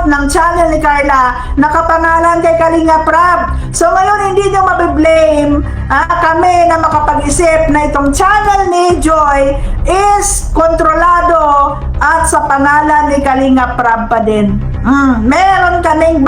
ng channel ni Carla nakapangalan kay Kalinga Prab. So ngayon hindi nyo mabiblame kami na makapag-isip na itong channel ni Joy is kontrolado at sa pangalan ni Kalinga Prab pa din. Meron kaming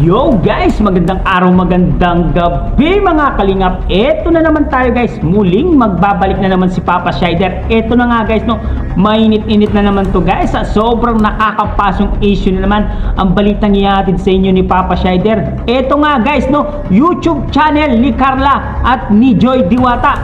Yo guys, magandang araw, magandang gabi mga kalingap. Eto na naman tayo guys, muling magbabalik na naman si Papa Shider. Eto na nga guys, no, mainit-init na naman to guys. Sobrang nakakapasong issue na naman ang balitang ihatid sa inyo ni Papa Shider. Eto nga guys, no, YouTube channel ni Carla at ni Joy Diwata.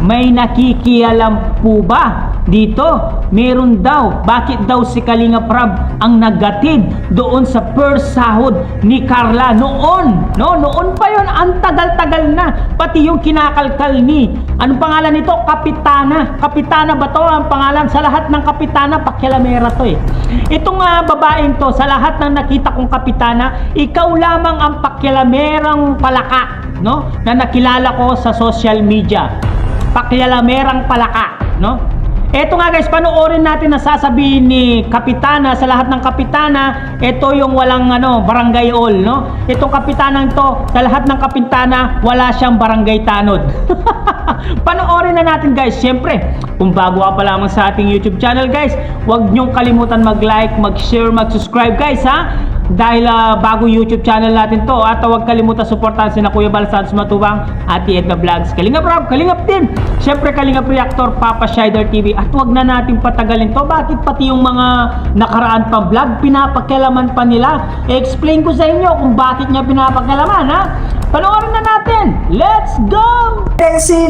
May nakikialam po ba dito? Meron daw. Bakit daw si Kalinga Prab ang nagatid doon sa first sahod ni Carla noon? No, noon pa yon, ang tagal-tagal na. Pati yung kinakalkal ni, anong pangalan nito? Kapitana. Kapitana ba to ang pangalan? Sa lahat ng kapitana, pakialamera to eh. Itong babaeng to, sa lahat ng nakita kong kapitana, ikaw lamang ang pakialamerang palaka, no? Na nakilala ko sa social media. Pakialamerang palaka, no? Eto nga guys, panoorin natin na sasabihin ni Kapitana sa lahat ng kapitana. Ito yung walang barangay all, no? Itong kapitanang to, sa lahat ng kapitana, wala siyang barangay tanod. Panoorin na natin guys. Siyempre, kung bago ka pa lamang sa ating YouTube channel guys, huwag niyong kalimutan mag-like, mag-share, mag-subscribe guys ha. Dahil bago YouTube channel natin to, at huwag kalimutan suportahan sina Kuya Bal Santos Matubang, Ate Edna Vlogs, Kalingap Rob, Kalingap din, syempre Kalingap Reactor, Papa Shider TV. At huwag na natin patagalin to. Bakit pati yung mga nakaraan pa vlog pinapakialaman pa nila? I-explain ko sa inyo kung bakit niya pinapakialaman ha. Panoorin na natin. Let's go!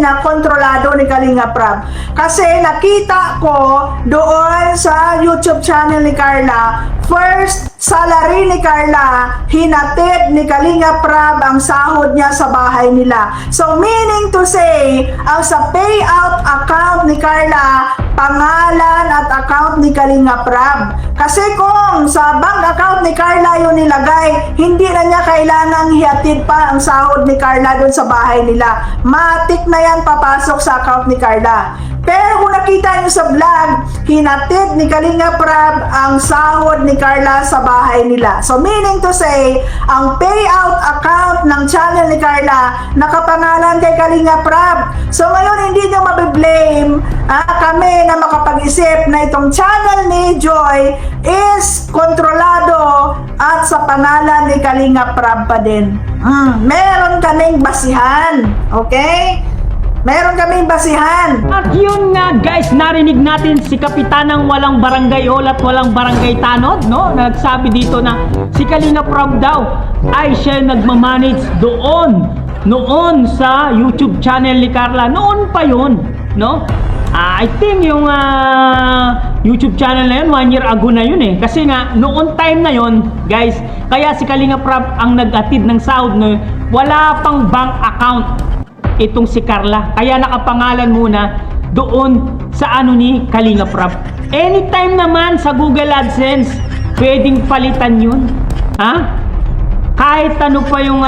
na kontrolado ni Kalinga Prab. Kasi nakita ko doon sa YouTube channel ni Carla, first salary ni Carla, hinatid ni Kalinga Prab ang sahod niya sa bahay nila. So meaning to say, ang sa payout account ni Carla, pangalan at account ni Kalinga Prab. Kasi kung sa bank account ni Carla yung nilagay, hindi na niya kailangang hihatid pa ang sahod ni Carla doon sa bahay nila. Matik na yan papasok sa account ni Carla. Pero kung nakita niyo sa vlog, hinatid ni Kalinga Prab ang sahod ni Carla sa bahay nila. So meaning to say, ang payout account ng channel ni Carla nakapangalan kay Kalinga Prab. So ngayon hindi niyo mabiblame kami na makapag-isip na itong channel ni Joy is kontrolado at sa pangalan ni Kalinga Prab pa din. Meron kaming basihan. Okay? Meron kaming basihan. At yun nga guys, narinig natin si Kapitanang walang barangay hall at walang barangay tanod, no? Nagsabi dito na si Kalinga Prab daw ay siya nagmamanage noon sa YouTube channel ni Carla. Noon pa yun, no? I think yung YouTube channel na yun 1 year ago na yun eh. Kasi nga noon time na yun guys, kaya si Kalinga Prab ang nag-atid ng sahod na wala pang bank account itong si Carla, kaya nakapangalan muna doon sa ni Kalinga Prab. Anytime naman sa Google AdSense pwedeng palitan yun ha, kahit ano pa yung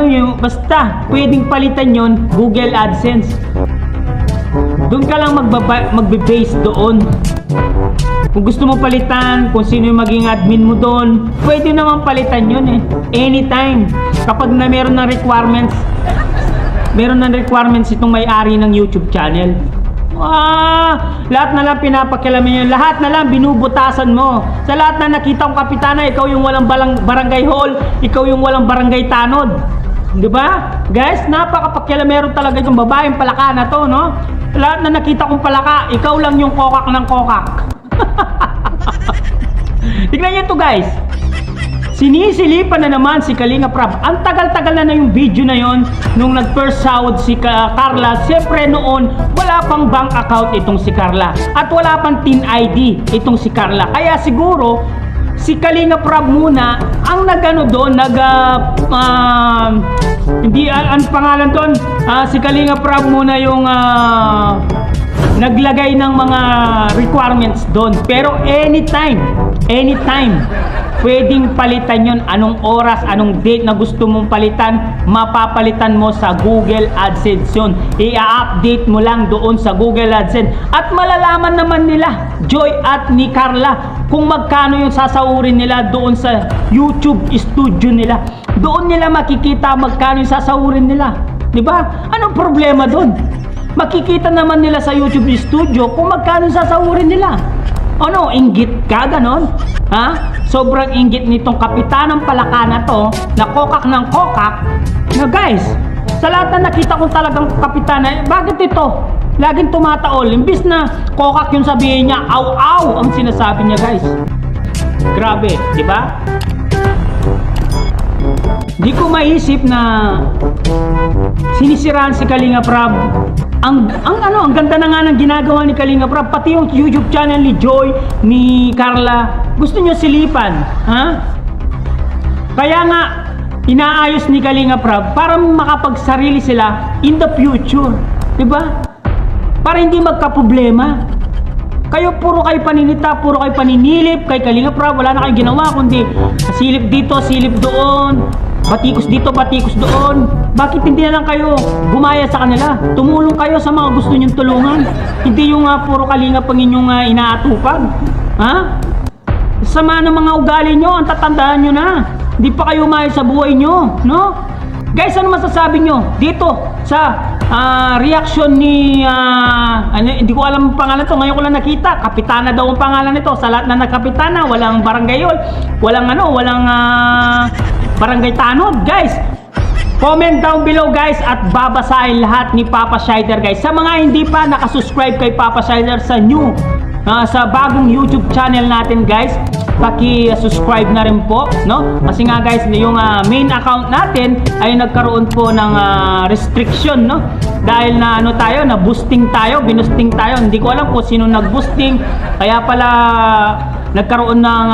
yung basta pwedeng palitan yun. Google AdSense, doon ka lang magbe-base doon. Kung gusto mo palitan, kung sino yung maging admin mo doon, pwede naman palitan yun eh, anytime. Kapag na meron ng requirements, itong may-ari ng YouTube channel. Lahat na lang pinapakialaman yun. Lahat na lang binubutasan mo. Sa lahat na nakita kong kapitana, ikaw yung walang barangay hall, ikaw yung walang barangay tanod. Diba? Guys, napakapakialamero talaga itong babaeng palaka na to, no? Lahat na nakita kong palaka, ikaw lang yung kokak ng kokak. Tignan nyo ito guys. Sinisilipan na naman si Kalinga Prab. Ang tagal-tagal na yung video na yon nung nag-first sahod si Carla. Siyempre noon, wala pang bank account itong si Carla. At wala pang TIN ID itong si Carla. Kaya siguro, si Kalinga Prab muna ang hindi, ang pangalan doon, si Kalinga Prab muna yung naglagay ng mga requirements doon. Pero anytime pwedeng palitan yon. Anong oras, anong date na gusto mong palitan, mapapalitan mo sa Google AdSense yun. I-update mo lang doon sa Google AdSense. At malalaman naman nila, Joy at ni Carla, kung magkano yung sasahurin nila doon sa YouTube studio nila. Doon nila makikita magkano yung sasahurin nila. Diba? Anong problema doon? Makikita naman nila sa YouTube studio kung magkano yung sasahurin nila. Ano, inggit ka, ganon? Ha? Sobrang inggit nitong kapitan ng palaka na to, na kokak ng kokak, na guys, sa lahat na nakita kong talagang kapitan na, bakit ito? Laging tumataol. Imbis na kokak yung sabihin niya, aw-aw ang sinasabi niya, guys. Grabe, di ba? Di ko maisip na sinisiraan si Kalinga Prab. Ang ganda na nga ng ginagawa ni Kalinga Prab, pati yung YouTube channel ni Joy, ni Carla, gusto nyo silipan, ha? Kaya nga, inaayos ni Kalinga Prab para makapagsarili sila in the future, di ba? Para hindi magkaproblema. Kayo puro kayo paninita, puro kayo paninilip kay Kalinga Prab, wala na kayong ginawa kundi silip dito, silip doon, batikos dito, batikos doon. Bakit hindi na lang kayo gumaya sa kanila? Tumulong kayo sa mga gusto nyong tulungan. Hindi yung puro Kalinga pang inyong inaatupag. Ha? Sama ng mga ugali nyo, ang tatandaan nyo na. Hindi pa kayo umaya sa buhay nyo, no? Guys, ano masasabi nyo dito sa reaction ni hindi ko alam ang pangalan to, ngayon ko lang nakita. Kapitana daw ang pangalan nito. Sa lahat na nakapitana, walang barangay yun, walang barangay tanod. Guys, comment down below guys at babasahin lahat ni Papa Shider guys. Sa mga hindi pa nakasubscribe kay Papa Shider sa sa bagong YouTube channel natin guys, paki-subscribe na rin po, no? Kasi nga guys, yung main account natin ay nagkaroon po ng restriction, no? Dahil na na boosting tayo, binusting tayo. Hindi ko alam kung sino nag-boosting. Kaya pala nagkaroon ng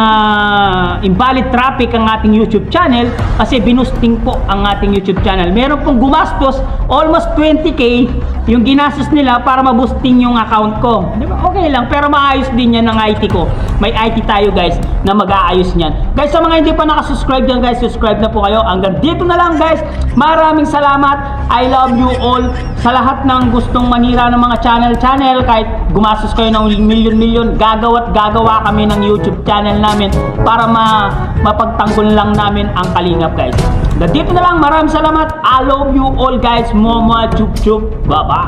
invalid traffic ang ating YouTube channel kasi binusting po ang ating YouTube channel. Meron pong gumastos almost 20k yung ginastos nila para maboosting yung account ko. Di ba? Okay lang, pero maayos din yan ng IT ko. May IT tayo guys na mag-aayos niyan. Guys, sa mga hindi pa nakasubscribe dyan guys, subscribe na po kayo. Hanggang dito na lang guys. Maraming salamat. I love you all. Sa lahat ng gustong manira ng mga channel, kahit gumastos kayo ng milyon-milyon, gagawa kami ng YouTube channel namin para mapagtanggol lang namin ang Kalingap guys. Dito na lang, maraming salamat. I love you all guys. Mama chup chup. Bye bye.